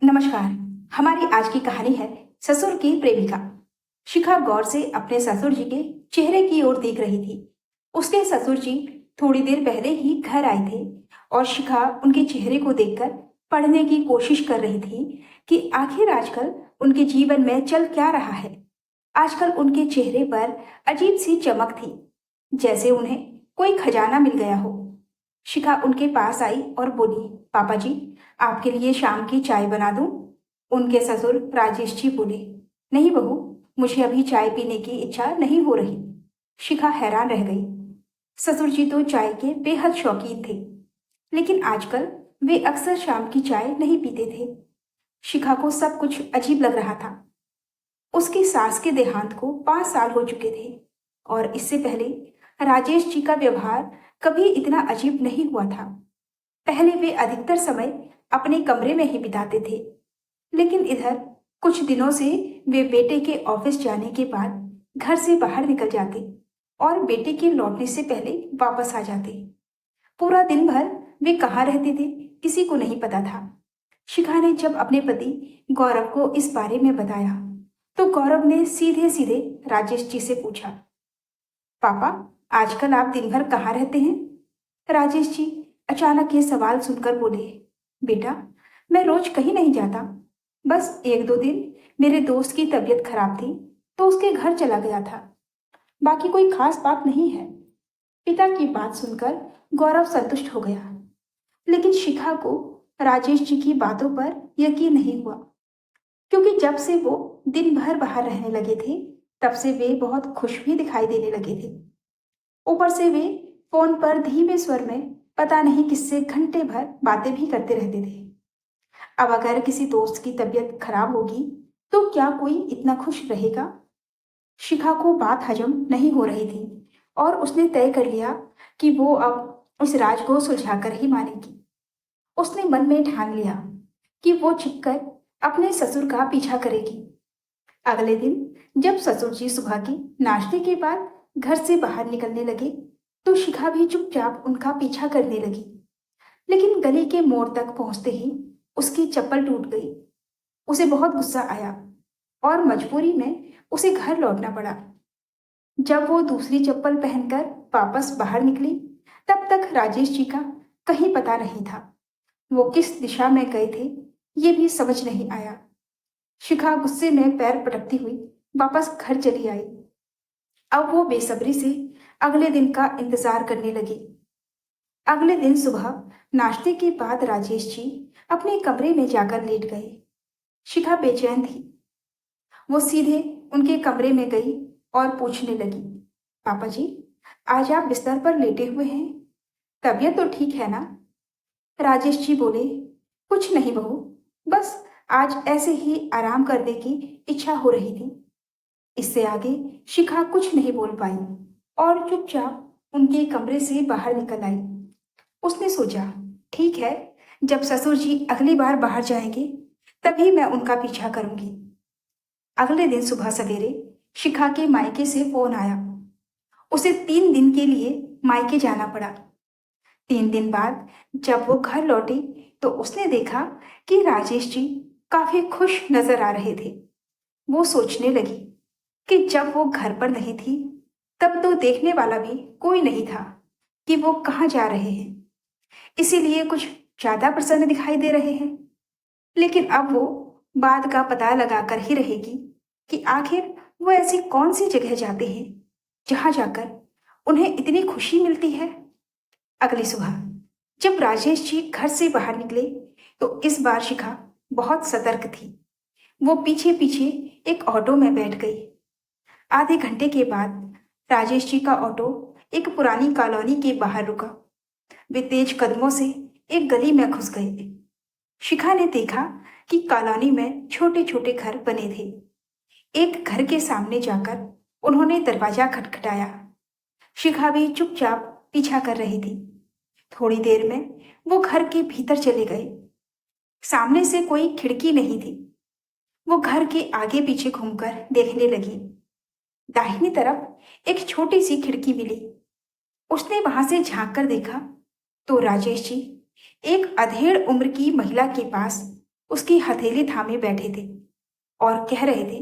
नमस्कार। हमारी आज की कहानी है ससुर की प्रेमिका। शिखा गौर से अपने ससुर जी के चेहरे की ओर देख रही थी। उसके ससुर जी थोड़ी देर पहले ही घर आए थे और शिखा उनके चेहरे को देखकर पढ़ने की कोशिश कर रही थी कि आखिर आजकल उनके जीवन में चल क्या रहा है। आजकल उनके चेहरे पर अजीब सी चमक थी, जैसे उन्हें कोई खजाना मिल गया हो। शिखा उनके पास आई और बोली, पापा जी, आपके लिए शाम की चाय बना दूं? उनके ससुर राजेश जी बोले, नहीं बहू, मुझे अभी चाय पीने की इच्छा नहीं हो रही। शिखा हैरान रह गई। ससुर जी तो चाय के बेहद शौकीन थे, लेकिन आजकल वे अक्सर शाम की चाय नहीं पीते थे। शिखा को सब कुछ अजीब लग रहा था। उसकी सास के देहांत को 5 साल हो चुके थे और इससे पहले राजेश जी का व्यवहार कभी इतना अजीब नहीं हुआ था। पहले वे अधिकतर समय अपने कमरे में ही बिताते थे, लेकिन इधर कुछ दिनों से वे बेटे के ऑफिस जाने के बाद घर से बाहर निकल जाते और बेटे के लौटने से पहले वापस आ जाते। पूरा दिन भर वे कहाँ रहते थे किसी को नहीं पता था। शिखा ने जब अपने पति गौरव को इस बारे में बताया तो गौरव ने सीधे सीधे राजेश जी से पूछा, पापा, आजकल आप दिन भर कहाँ रहते हैं? राजेश जी अचानक ये सवाल सुनकर बोले, बेटा, मैं रोज कहीं नहीं जाता। बस 1-2 दिन मेरे दोस्त की तबीयत खराब थी तो उसके घर चला गया था। बाकी कोई खास बात नहीं है। पिता की बात सुनकर गौरव संतुष्ट हो गया, लेकिन शिखा को राजेश जी की बातों पर यकीन नहीं हुआ, क्योंकि जब से वो दिन भर बाहर रहने लगे थे तब से वे बहुत खुश भी दिखाई देने लगे थे। ऊपर से वे फोन पर धीमे स्वर में पता नहीं किससे घंटे भर बातें भी करते रहते थे। अब अगर किसी दोस्त की तबीयत खराब होगी तो क्या कोई इतना खुश रहेगा? शिखा को बात हजम नहीं हो रही थी और उसने तय कर लिया कि वो अब इस राज को सुलझाकर ही मानेगी। उसने मन में ठान लिया कि वो छिपकर अपने ससुर का पीछा करेगी। अगले दिन जब ससुर जी सुबह की नाश्ते के बाद घर से बाहर निकलने लगे तो शिखा भी चुपचाप उनका पीछा करने लगी। लेकिन गली के मोड़ तक पहुंचते ही उसकी चप्पल टूट गई। उसे बहुत गुस्सा आया और मजबूरी में उसे घर लौटना पड़ा। जब वो दूसरी चप्पल पहनकर वापस बाहर निकली तब तक राजेश जी का कहीं पता नहीं था। वो किस दिशा में गए थे ये भी समझ नहीं आया। शिखा गुस्से में पैर पटकती हुई वापस घर चली आई। अब वो बेसब्री से अगले दिन का इंतजार करने लगी। अगले दिन सुबह नाश्ते के बाद राजेश जी अपने कमरे में जाकर लेट गए। शिखा बेचैन थी। वो सीधे उनके कमरे में गई और पूछने लगी, पापा जी, आज आप बिस्तर पर लेटे हुए हैं, तबीयत तो ठीक है ना? राजेश जी बोले, कुछ नहीं बहू, बस आज ऐसे ही आराम करने की इच्छा हो रही थी। इससे आगे शिखा कुछ नहीं बोल पाई और चुपचाप उनके कमरे से बाहर निकल आई। उसने सोचा, ठीक है, जब ससुर जी अगली बार बाहर जाएंगे तभी मैं उनका पीछा करूंगी। अगले दिन सुबह सवेरे शिखा के मायके से फोन आया। उसे 3 दिन के लिए मायके जाना पड़ा। 3 दिन बाद जब वो घर लौटी तो उसने देखा कि राजेश जी काफी खुश नजर आ रहे थे। वो सोचने लगी कि जब वो घर पर नहीं थी तब तो देखने वाला भी कोई नहीं था कि वो कहाँ जा रहे हैं, इसीलिए कुछ ज्यादा प्रसन्न दिखाई दे रहे हैं। लेकिन अब वो बात का पता लगाकर ही रहेगी कि आखिर वो ऐसी कौन सी जगह जाते हैं जहां जाकर उन्हें इतनी खुशी मिलती है। अगली सुबह जब राजेश जी घर से बाहर निकले तो इस बार शिखा बहुत सतर्क थी। वो पीछे पीछे एक ऑटो में बैठ गई। आधे घंटे के बाद राजेश जी का ऑटो एक पुरानी कॉलोनी के बाहर रुका। वे तेज कदमों से एक गली में घुस गए। शिखा ने देखा कि कॉलोनी में छोटे छोटे घर बने थे। एक घर के सामने जाकर उन्होंने दरवाजा खटखटाया। शिखा भी चुपचाप पीछा कर रही थी। थोड़ी देर में वो घर के भीतर चले गए। सामने से कोई खिड़की नहीं थी। वो घर के आगे पीछे घूमकर देखने लगी। दाहिनी तरफ एक छोटी सी खिड़की मिली। उसने वहां से झांक कर देखा तो राजेश जी एक अधेड़ उम्र की महिला के पास उसकी हथेली थामे बैठे थे और कह रहे थे,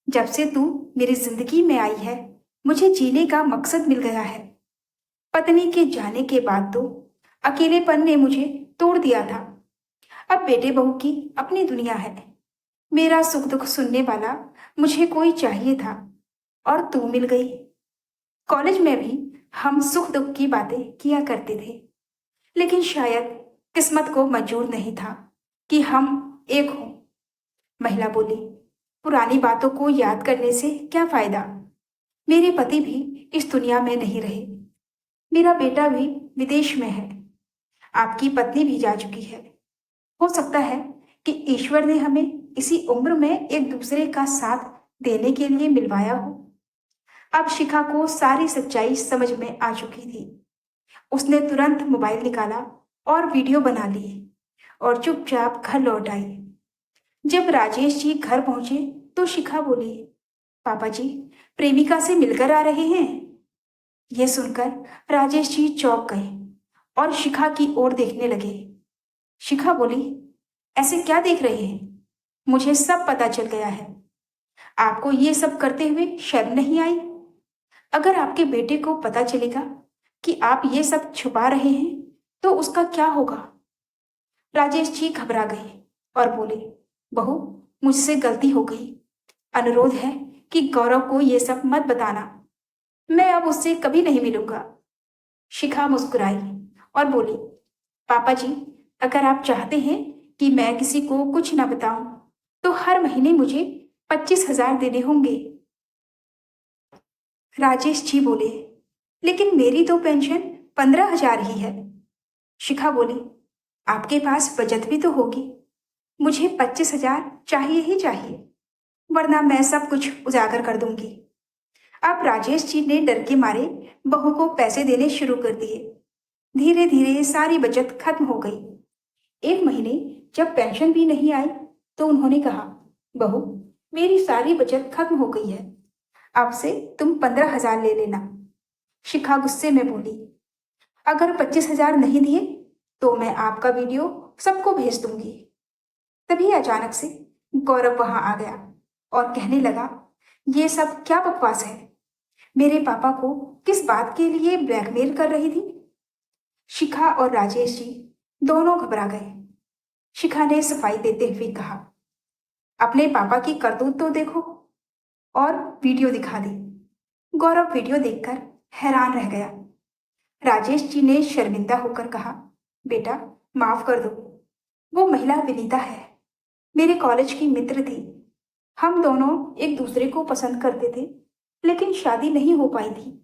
जब से तू मेरी जिंदगी में आई है, मुझे जीने का मकसद मिल गया है। पत्नी के जाने के बाद तो अकेलेपन ने मुझे तोड़ दिया था। अब बेटे बहू की अपनी दुनिया है। मेरा सुख दुख सुनने वाला मुझे कोई चाहिए था और तू मिल गई। कॉलेज में भी हम सुख दुख की बातें किया करते थे, लेकिन शायद किस्मत को मंजूर नहीं था कि हम एक हों। महिला बोली, पुरानी बातों को याद करने से क्या फायदा। मेरे पति भी इस दुनिया में नहीं रहे। मेरा बेटा भी विदेश में है। आपकी पत्नी भी जा चुकी है। हो सकता है कि ईश्वर ने हमें इसी उम्र में एक दूसरे का साथ देने के लिए मिलवाया हो। अब शिखा को सारी सच्चाई समझ में आ चुकी थी। उसने तुरंत मोबाइल निकाला और वीडियो बना लिए और चुपचाप घर लौट आई। जब राजेश जी घर पहुंचे तो शिखा बोली, पापा जी प्रेमिका से मिलकर आ रहे हैं। यह सुनकर राजेश जी चौंक गए और शिखा की ओर देखने लगे। शिखा बोली, ऐसे क्या देख रहे हैं? मुझे सब पता चल गया है। आपको ये सब करते हुए शर्म नहीं आई? अगर आपके बेटे को पता चलेगा कि आप ये सब छुपा रहे हैं तो उसका क्या होगा? राजेश जी घबरा गए और बोले, बहू मुझसे गलती हो गई। अनुरोध है कि गौरव को ये सब मत बताना। मैं अब उससे कभी नहीं मिलूंगा। शिखा मुस्कुराई और बोली, पापा जी अगर आप चाहते हैं कि मैं किसी को कुछ ना बताऊं तो हर महीने मुझे 25,000 देने होंगे। राजेश जी बोले, लेकिन मेरी तो पेंशन 15,000 ही है। शिखा बोली, आपके पास बचत भी तो होगी। मुझे 25,000 चाहिए ही चाहिए, वरना मैं सब कुछ उजागर कर दूंगी। अब राजेश जी ने डर के मारे बहू को पैसे देने शुरू कर दिए। धीरे धीरे सारी बचत खत्म हो गई। एक महीने जब पेंशन भी नहीं आई तो उन्होंने कहा, बहू मेरी सारी बचत खत्म हो गई है, अब से तुम 15,000 ले लेना। शिखा गुस्से में बोली, अगर 25,000 नहीं दिए तो मैं आपका वीडियो सबको भेज दूंगी। तभी अचानक से गौरव वहां आ गया और कहने लगा, ये सब क्या बकवास है? मेरे पापा को किस बात के लिए ब्लैकमेल कर रही थी? शिखा और राजेश जी दोनों घबरा गए। शिखा ने सफाई देते हुए कहा, अपने पापा की करतूत तो देखो, और वीडियो दिखा दी। गौरव वीडियो देखकर हैरान रह गया। राजेश जी ने शर्मिंदा होकर कहा, बेटा माफ कर दो। वो महिला विनीता है, मेरे कॉलेज की मित्र थी। हम दोनों एक दूसरे को पसंद करते थे, लेकिन शादी नहीं हो पाई थी।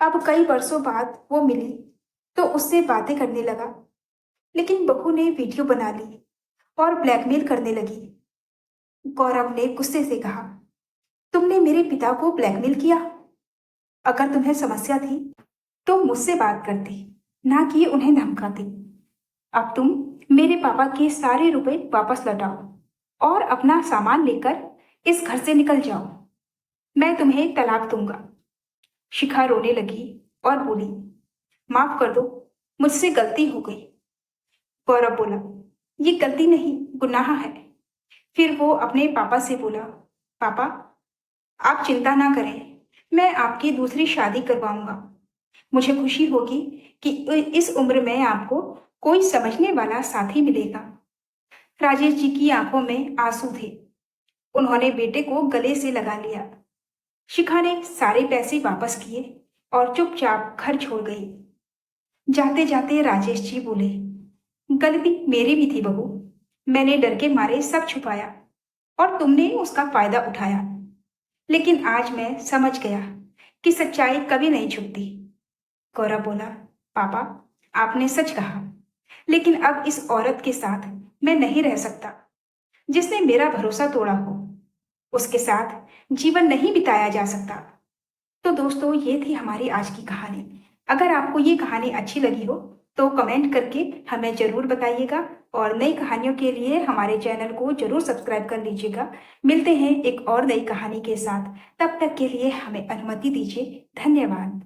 अब कई वर्षों बाद वो मिली तो उससे बातें करने लगा, लेकिन बहू ने वीडियो बना ली और ब्लैकमेल करने लगी। गौरव ने गुस्से से कहा, तुमने मेरे पिता को ब्लैकमेल किया? अगर तुम्हें समस्या थी तो मुझसे बात करती, ना कि उन्हें धमकाती। अब तुम मेरे पापा के सारे रुपए वापस लौटाओ और अपना सामान लेकर इस घर से निकल जाओ। मैं तुम्हें तलाक दूंगा। शिखा रोने लगी और बोली, माफ कर दो, मुझसे गलती हो गई। गौरव बोला, ये गलती नहीं, गुनाह है। फिर वो अपने पापा से बोला, पापा आप चिंता ना करें, मैं आपकी दूसरी शादी करवाऊंगा। मुझे खुशी होगी कि इस उम्र में आपको कोई समझने वाला साथी मिलेगा। राजेश जी की आंखों में आंसू थे। उन्होंने बेटे को गले से लगा लिया। शिखा ने सारे पैसे वापस किए और चुपचाप घर छोड़ गई। जाते जाते राजेश जी बोले, गलती मेरी भी थी बहू। मैंने डर के मारे सब छुपाया और तुमने उसका फायदा उठाया। लेकिन आज मैं समझ गया कि सच्चाई कभी नहीं छुपती। गौरव बोला, पापा आपने सच कहा, लेकिन अब इस औरत के साथ मैं नहीं रह सकता जिसने मेरा भरोसा तोड़ा हो। उसके साथ जीवन नहीं बिताया जा सकता। तो दोस्तों ये थी हमारी आज की कहानी। अगर आपको ये कहानी अच्छी लगी हो तो कमेंट करके हमें ज़रूर बताइएगा और नई कहानियों के लिए हमारे चैनल को ज़रूर सब्सक्राइब कर लीजिएगा। मिलते हैं एक और नई कहानी के साथ, तब तक के लिए हमें अनुमति दीजिए। धन्यवाद।